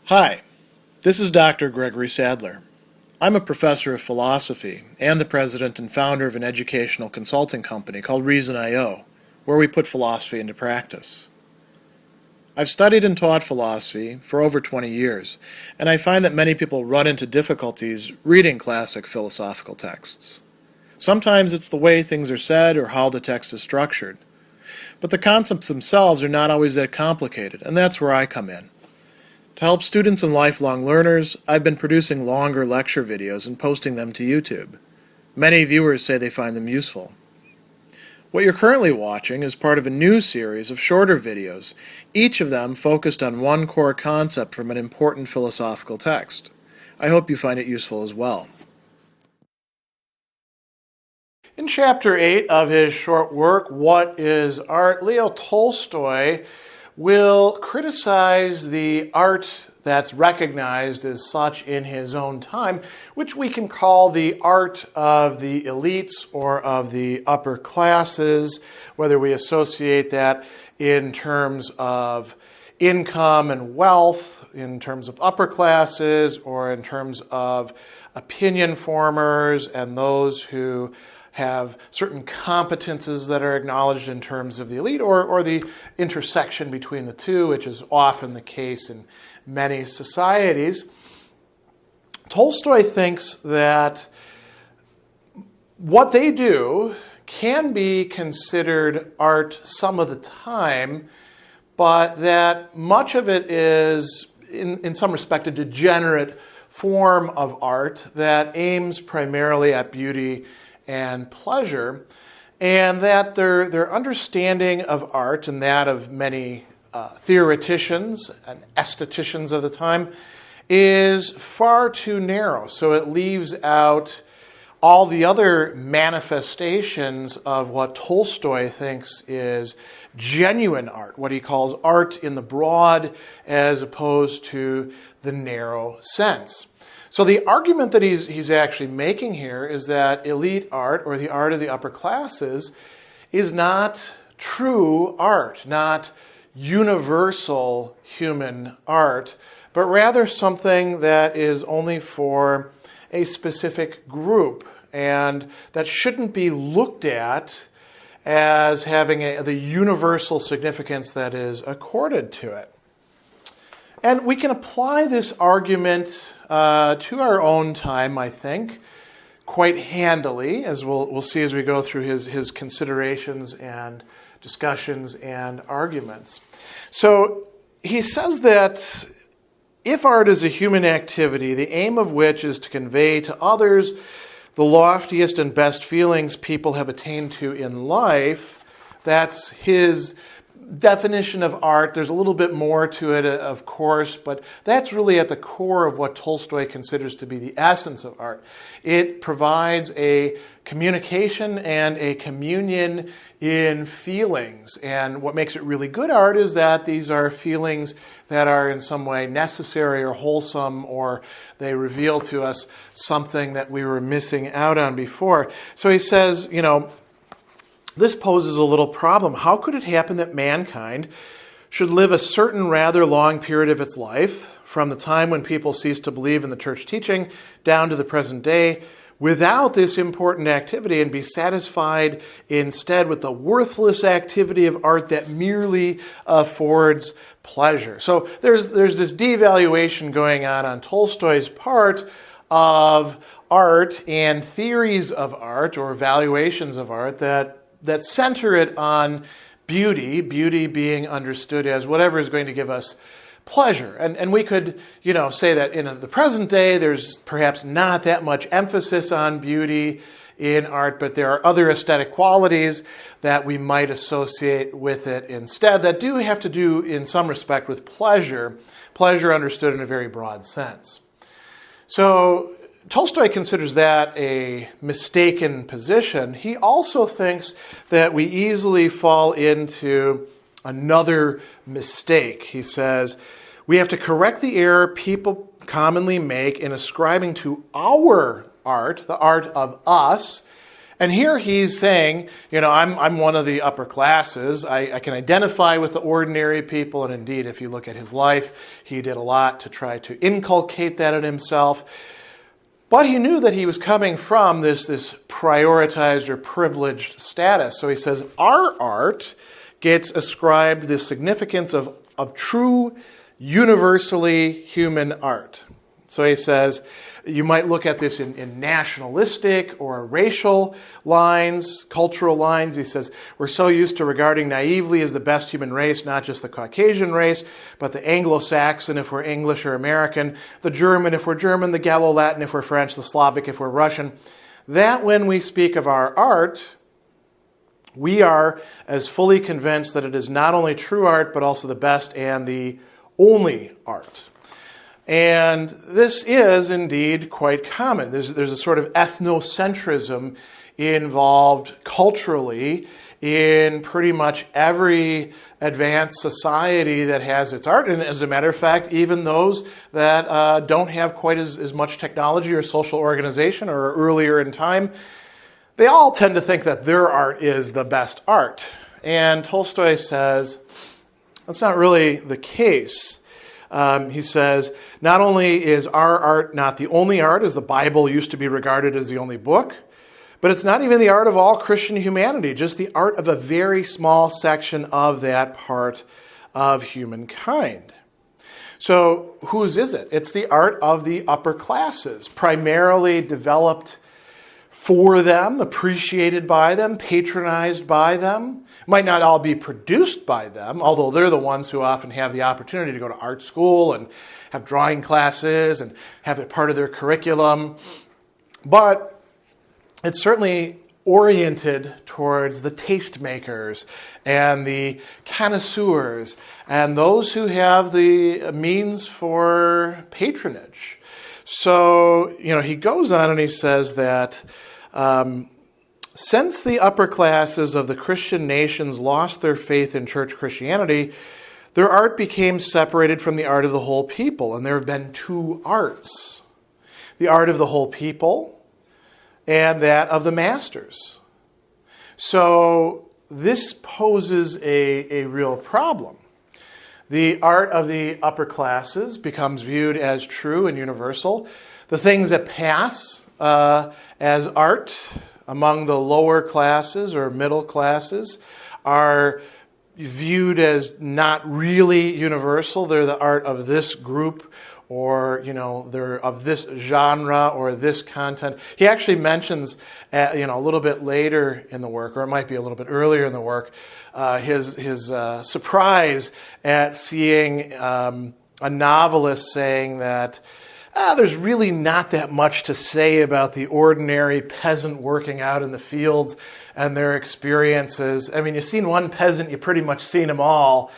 Hi, this is Dr. Gregory Sadler. I'm a professor of philosophy and the president and founder of an educational consulting company called Reason.io, where we put philosophy into practice. I've studied and taught philosophy for over 20 years, and I find that many people run into difficulties reading classic philosophical texts. Sometimes it's the way things are said or how the text is structured. But the concepts themselves are not always that complicated, and that's where I come in. To help students and lifelong learners, I've been producing longer lecture videos and posting them to YouTube. Many viewers say they find them useful. What you're currently watching is part of a new series of shorter videos, each of them focused on one core concept from an important philosophical text. I hope you find it useful as well. In Chapter 8 of his short work, What is Art?, Leo Tolstoy will criticize the art that's recognized as such in his own time, which we can call the art of the elites or of the upper classes, whether we associate that in terms of income and wealth, in terms of upper classes, or in terms of opinion formers and those who have certain competences that are acknowledged in terms of the elite, or the intersection between the two, which is often the case in many societies. Tolstoy thinks that what they do can be considered art some of the time, but that much of it is, in some respect, a degenerate form of art that aims primarily at beauty and pleasure, and that their understanding of art and that of many theoreticians and aestheticians of the time is far too narrow. So it leaves out all the other manifestations of what Tolstoy thinks is genuine art, what he calls art in the broad as opposed to the narrow sense. So the argument that he's actually making here is that elite art, or the art of the upper classes, is not true art, not universal human art, but rather something that is only for a specific group, and that shouldn't be looked at as having the universal significance that is accorded to it. And we can apply this argument to our own time, I think, quite handily, as we'll see as we go through his considerations and discussions and arguments. So he says that if art is a human activity, the aim of which is to convey to others the loftiest and best feelings people have attained to in life, that's his definition of art. There's a little bit more to it, of course, but that's really at the core of what Tolstoy considers to be the essence of art. It provides a communication and a communion in feelings. And what makes it really good art is that these are feelings that are in some way necessary or wholesome, or they reveal to us something that we were missing out on before. So he says, this poses a little problem. How could it happen that mankind should live a certain rather long period of its life, from the time when people ceased to believe in the church teaching down to the present day, without this important activity, and be satisfied instead with the worthless activity of art that merely affords pleasure? So there's this devaluation going on Tolstoy's part of art and theories of art or valuations of art that center it on beauty being understood as whatever is going to give us pleasure. And we could, say that in the present day, there's perhaps not that much emphasis on beauty in art, but there are other aesthetic qualities that we might associate with it instead that do have to do, in some respect, with pleasure understood in a very broad sense. So Tolstoy considers that a mistaken position. He also thinks that we easily fall into another mistake. He says, we have to correct the error people commonly make in ascribing to our art, the art of us, And here he's saying, I'm one of the upper classes. I can identify with the ordinary people. And indeed, if you look at his life, he did a lot to try to inculcate that in himself. But he knew that he was coming from this prioritized or privileged status. So he says, our art gets ascribed the significance of true, universally human art. So he says, you might look at this in nationalistic or racial lines, cultural lines. He says, we're so used to regarding naively as the best human race, not just the Caucasian race, but the Anglo-Saxon if we're English or American, the German if we're German, the Gallo-Latin if we're French, the Slavic if we're Russian. That when we speak of our art, we are as fully convinced that it is not only true art, but also the best and the only art. And this is indeed quite common. There's a sort of ethnocentrism involved culturally in pretty much every advanced society that has its art. And as a matter of fact, even those that don't have quite as much technology or social organization or earlier in time, they all tend to think that their art is the best art. And Tolstoy says that's not really the case. He says, not only is our art not the only art, as the Bible used to be regarded as the only book, but it's not even the art of all Christian humanity, just the art of a very small section of that part of humankind. So whose is it? It's the art of the upper classes, primarily developed for them, appreciated by them, patronized by them. Might not all be produced by them, although they're the ones who often have the opportunity to go to art school and have drawing classes and have it part of their curriculum. But it's certainly oriented towards the tastemakers and the connoisseurs and those who have the means for patronage. So, he goes on and he says that since the upper classes of the Christian nations lost their faith in church Christianity, their art became separated from the art of the whole people. And there have been two arts, the art of the whole people and that of the masters. So this poses a real problem. The art of the upper classes becomes viewed as true and universal. The things that pass as art among the lower classes or middle classes are viewed as not really universal. They're the art of this group, or they're of this genre or this content. He actually mentions a little bit later in the work, or it might be a little bit earlier in the work, his surprise at seeing a novelist saying that there's really not that much to say about the ordinary peasant working out in the fields and their experiences. I mean, you've seen one peasant, you've pretty much seen them all.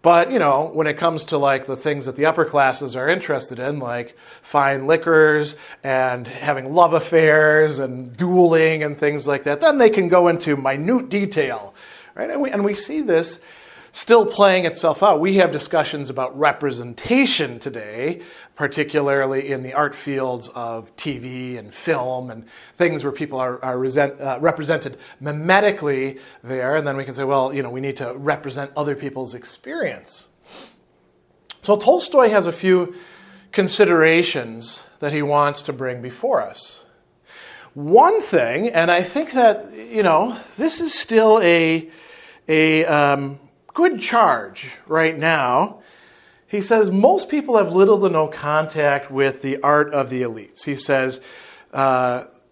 But, when it comes to like the things that the upper classes are interested in, like fine liquors and having love affairs and dueling and things like that, then they can go into minute detail, right? And we see this still playing itself out. We have discussions about representation today, particularly in the art fields of TV and film and things where people are represented mimetically there. And then we can say, well, we need to represent other people's experience. So Tolstoy has a few considerations that he wants to bring before us. One thing, and I think that, this is still a good charge right now. He says most people have little to no contact with the art of the elites. He says,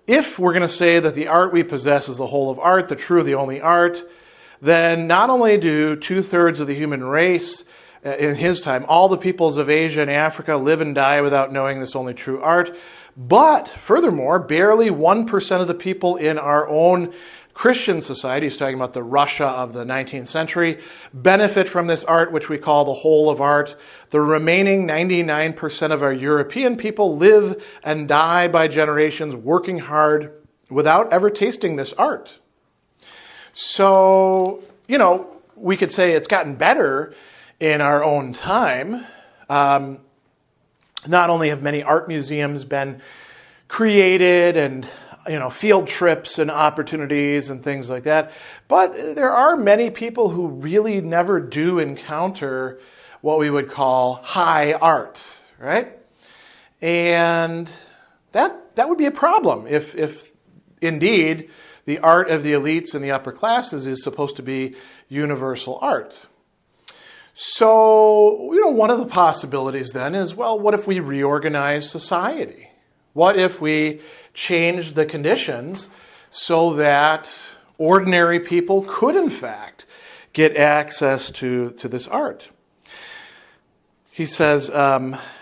if we're going to say that the art we possess is the whole of art, the true, the only art, then not only do 2/3 of the human race in his time, all the peoples of Asia and Africa live and die without knowing this only true art, but furthermore, barely 1% of the people in our own Christian society, he's talking about the Russia of the 19th century, benefit from this art, which we call the whole of art. The remaining 99% of our European people live and die by generations working hard without ever tasting this art. So, we could say it's gotten better in our own time. Not only have many art museums been created and field trips and opportunities and things like that. But there are many people who really never do encounter what we would call high art, right? And that would be a problem if indeed the art of the elites and the upper classes is supposed to be universal art. So, one of the possibilities then is, well, what if we reorganize society? What if we change the conditions so that ordinary people could, in fact, get access to this art? He says,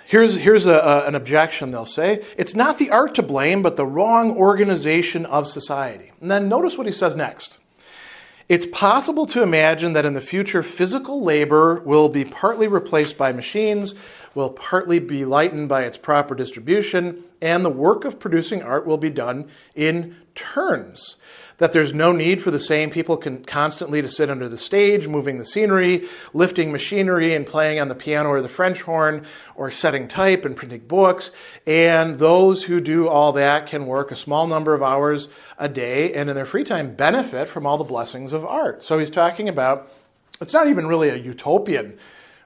here's an objection, they'll say. It's not the art to blame, but the wrong organization of society. And then notice what he says next. It's possible to imagine that in the future, physical labor will be partly replaced by machines, will partly be lightened by its proper distribution, and the work of producing art will be done in turns. That there's no need for the same people constantly to sit under the stage, moving the scenery, lifting machinery, and playing on the piano or the French horn, or setting type and printing books. And those who do all that can work a small number of hours a day and in their free time benefit from all the blessings of art. So he's talking about, it's not even really a utopian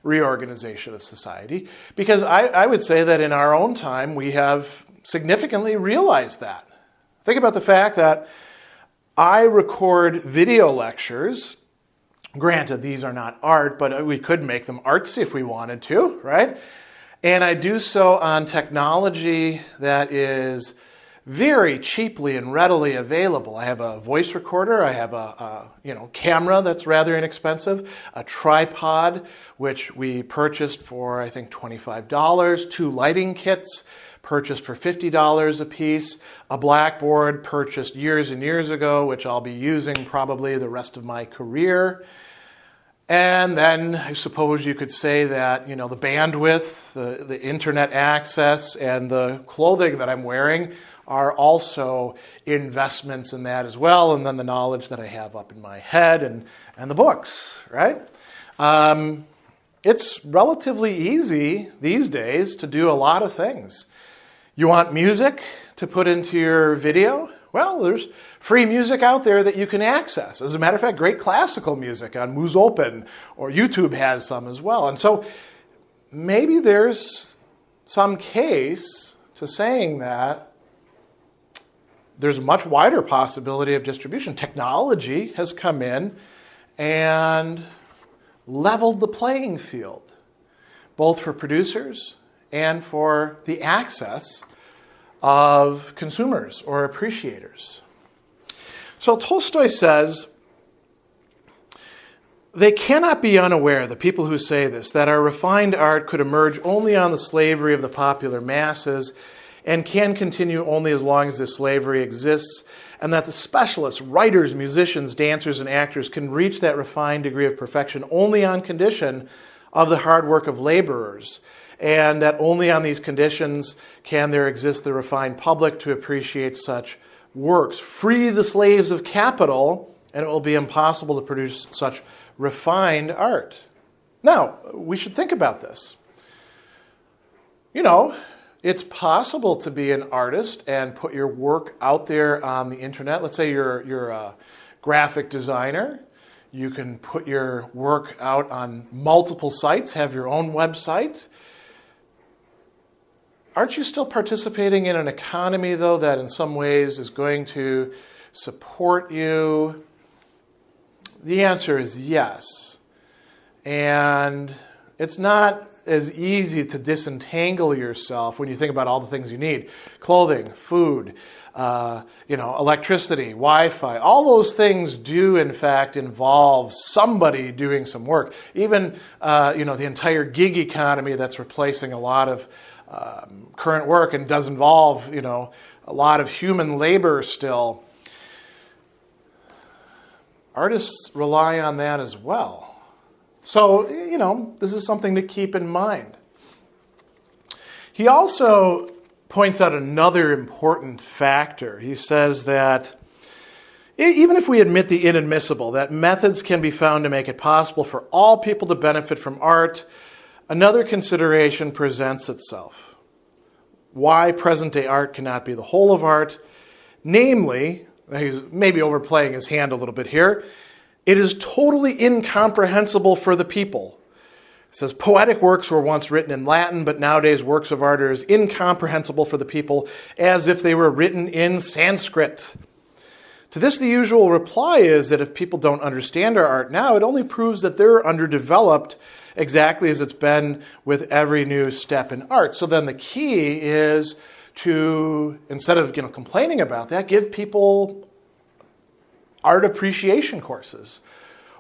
reorganization of society, because I would say that in our own time we have significantly realized that. Think about the fact that I record video lectures. Granted, these are not art, but we could make them artsy if we wanted to, right? And I do so on technology that is very cheaply and readily available. I have a voice recorder. I have a camera that's rather inexpensive, a tripod, which we purchased for, I think, $25, 2 lighting kits, purchased for $50 a piece, a blackboard purchased years and years ago, which I'll be using probably the rest of my career. And then I suppose you could say that, the bandwidth, the internet access, and the clothing that I'm wearing are also investments in that as well, and then the knowledge that I have up in my head and the books, right? It's relatively easy these days to do a lot of things. You want music to put into your video? Well, there's free music out there that you can access. As a matter of fact, great classical music on Moose Open, or YouTube has some as well. And so maybe there's some case to saying that there's a much wider possibility of distribution. Technology has come in and leveled the playing field, both for producers and for the access of consumers or appreciators. So Tolstoy says, they cannot be unaware, the people who say this, that our refined art could emerge only on the slavery of the popular masses and can continue only as long as this slavery exists, and that the specialists, writers, musicians, dancers, and actors can reach that refined degree of perfection only on condition of the hard work of laborers, and that only on these conditions can there exist the refined public to appreciate such works. Free the slaves of capital, and it will be impossible to produce such refined art. Now, we should think about this. It's possible to be an artist and put your work out there on the internet. Let's say you're a graphic designer. You can put your work out on multiple sites, have your own website. Aren't you still participating in an economy, though, that in some ways is going to support you? The answer is yes. And it's not as easy to disentangle yourself when you think about all the things you need. Clothing, food, electricity, Wi-Fi. All those things do, in fact, involve somebody doing some work. Even, the entire gig economy that's replacing a lot of current work and does involve, a lot of human labor still. Artists rely on that as well. So, this is something to keep in mind. He also points out another important factor. He says that even if we admit the inadmissible, that methods can be found to make it possible for all people to benefit from art, another consideration presents itself. Why present-day art cannot be the whole of art, Namely, he's maybe overplaying his hand a little bit here, it is totally incomprehensible for the people. It says, poetic works were once written in Latin, but nowadays works of art are as incomprehensible for the people as if they were written in Sanskrit. To this, the usual reply is that if people don't understand our art now, it only proves that they're underdeveloped, exactly as it's been with every new step in art. So then the key is to, instead of complaining about that, give people art appreciation courses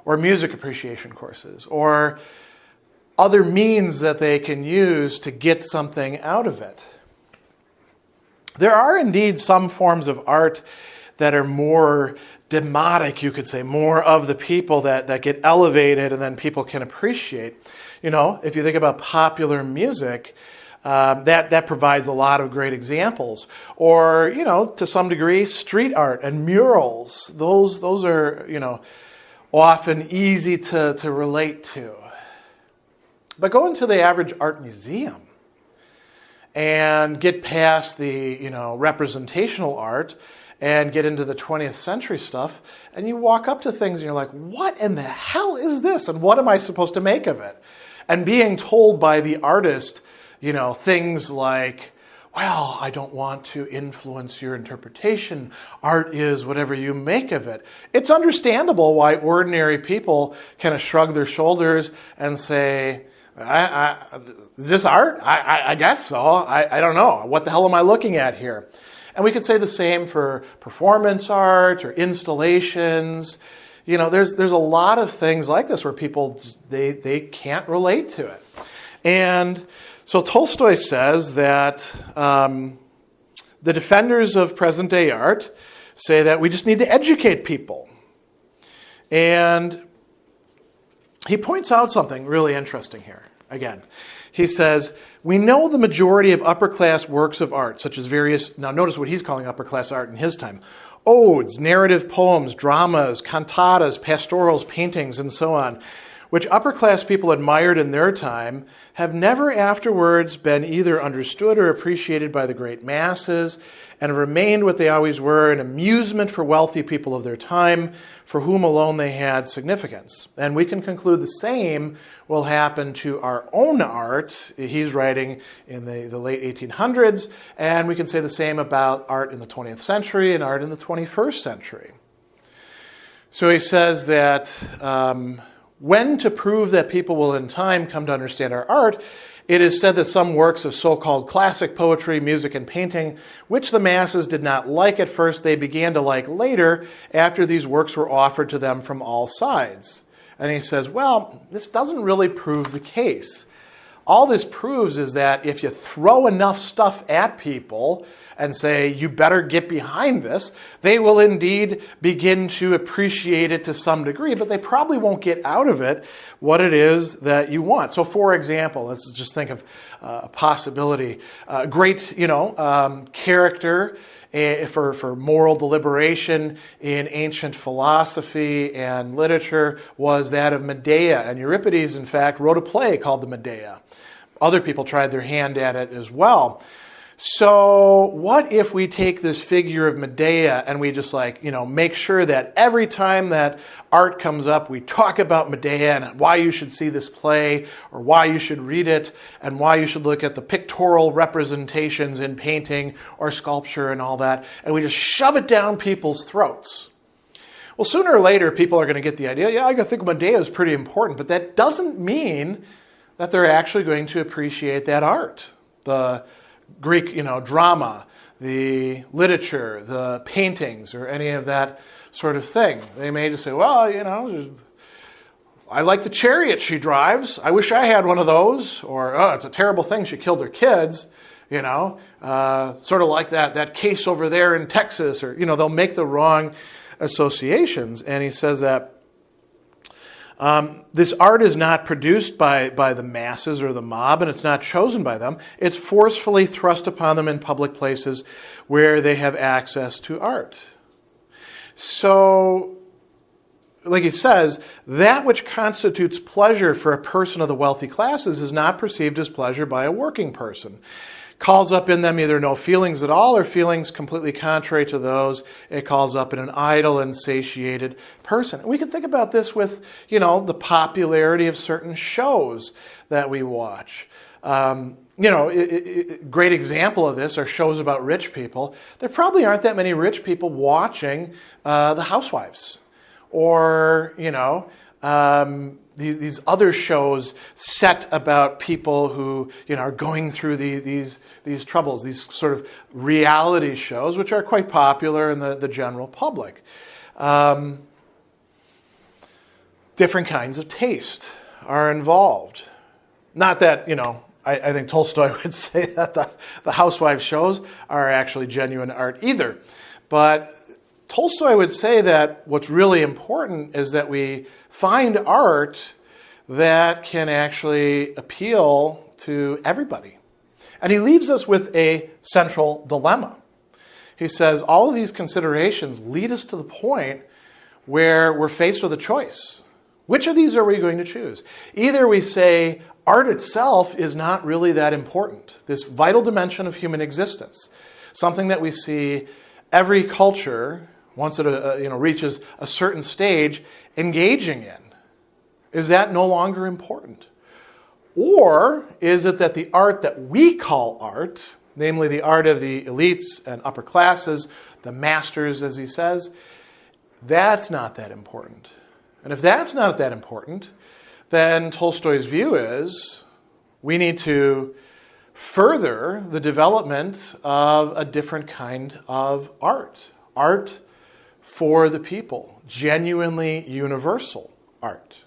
or music appreciation courses or other means that they can use to get something out of it. There are indeed some forms of art that are more demotic, you could say, more of the people that get elevated and then people can appreciate. If you think about popular music, that provides a lot of great examples. Or, to some degree, street art and murals. Those are, often easy to relate to. But go into the average art museum and get past the, representational art and get into the 20th century stuff, and you walk up to things and you're like, what in the hell is this? And what am I supposed to make of it? And being told by the artist, things like, well, I don't want to influence your interpretation. Art is whatever you make of it. It's understandable why ordinary people kind of shrug their shoulders and say, is this art? I guess so. I don't know. What the hell am I looking at here? And we could say the same for performance art or installations. There's a lot of things like this where people, they can't relate to it. And so Tolstoy says that the defenders of present-day art say that we just need to educate people. And he points out something really interesting here. Again, he says, we know the majority of upper-class works of art, such as various, now notice what he's calling upper-class art in his time, odes, narrative poems, dramas, cantatas, pastorals, paintings, and so on, which upper-class people admired in their time, have never afterwards been either understood or appreciated by the great masses, and have remained what they always were, an amusement for wealthy people of their time, for whom alone they had significance. And we can conclude the same will happen to our own art. He's writing in the late 1800s, and we can say the same about art in the 20th century and art in the 21st century. So he says that when to prove that people will in time come to understand our art, it is said that some works of so-called classic poetry, music, and painting, which the masses did not like at first, they began to like later after these works were offered to them from all sides. And he says, well, this doesn't really prove the case. All this proves is that if you throw enough stuff at people and say, you better get behind this, they will indeed begin to appreciate it to some degree, but they probably won't get out of it what it is that you want. So for example, let's just think of a possibility. Great, character for moral deliberation in ancient philosophy and literature was that of Medea. And Euripides, in fact, wrote a play called the Medea. Other people tried their hand at it as well. So what if we take this figure of Medea and we just make sure that every time that art comes up, we talk about Medea and why you should see this play or why you should read it and why you should look at the pictorial representations in painting or sculpture and all that, and we just shove it down people's throats. Well, sooner or later, people are going to get the idea, yeah, I think Medea is pretty important, but that doesn't mean that they're actually going to appreciate that art. The Greek, drama, the literature, the paintings, or any of that sort of thing. They may just say, well, I like the chariot she drives. I wish I had one of those. Or, oh, it's a terrible thing she killed her kids. Sort of like that case over there in Texas. Or, they'll make the wrong associations. And he says that this art is not produced by the masses or the mob, and it's not chosen by them. It's forcefully thrust upon them in public places where they have access to art. So like he says, that which constitutes pleasure for a person of the wealthy classes is not perceived as pleasure by a working person. Calls up in them either no feelings at all or feelings completely contrary to those it calls up in an idle and satiated person. And we can think about this with, the popularity of certain shows that we watch. Great example of this are shows about rich people. There probably aren't that many rich people watching The Housewives or, these other shows set about people who, are going through these troubles, these sort of reality shows, which are quite popular in the general public. Different kinds of taste are involved. Not that, I think Tolstoy would say that the Housewives shows are actually genuine art either. But Tolstoy would say that what's really important is that we find art that can actually appeal to everybody. And he leaves us with a central dilemma. He says all of these considerations lead us to the point where we're faced with a choice. Which of these are we going to choose? Either we say art itself is not really that important, this vital dimension of human existence, something that we see every culture, once it reaches a certain stage, engaging in. Is that no longer important? Or is it that the art that we call art, namely the art of the elites and upper classes, the masters, as he says, that's not that important? And if that's not that important, then Tolstoy's view is we need to further the development of a different kind of art. Art for the people, genuinely universal art.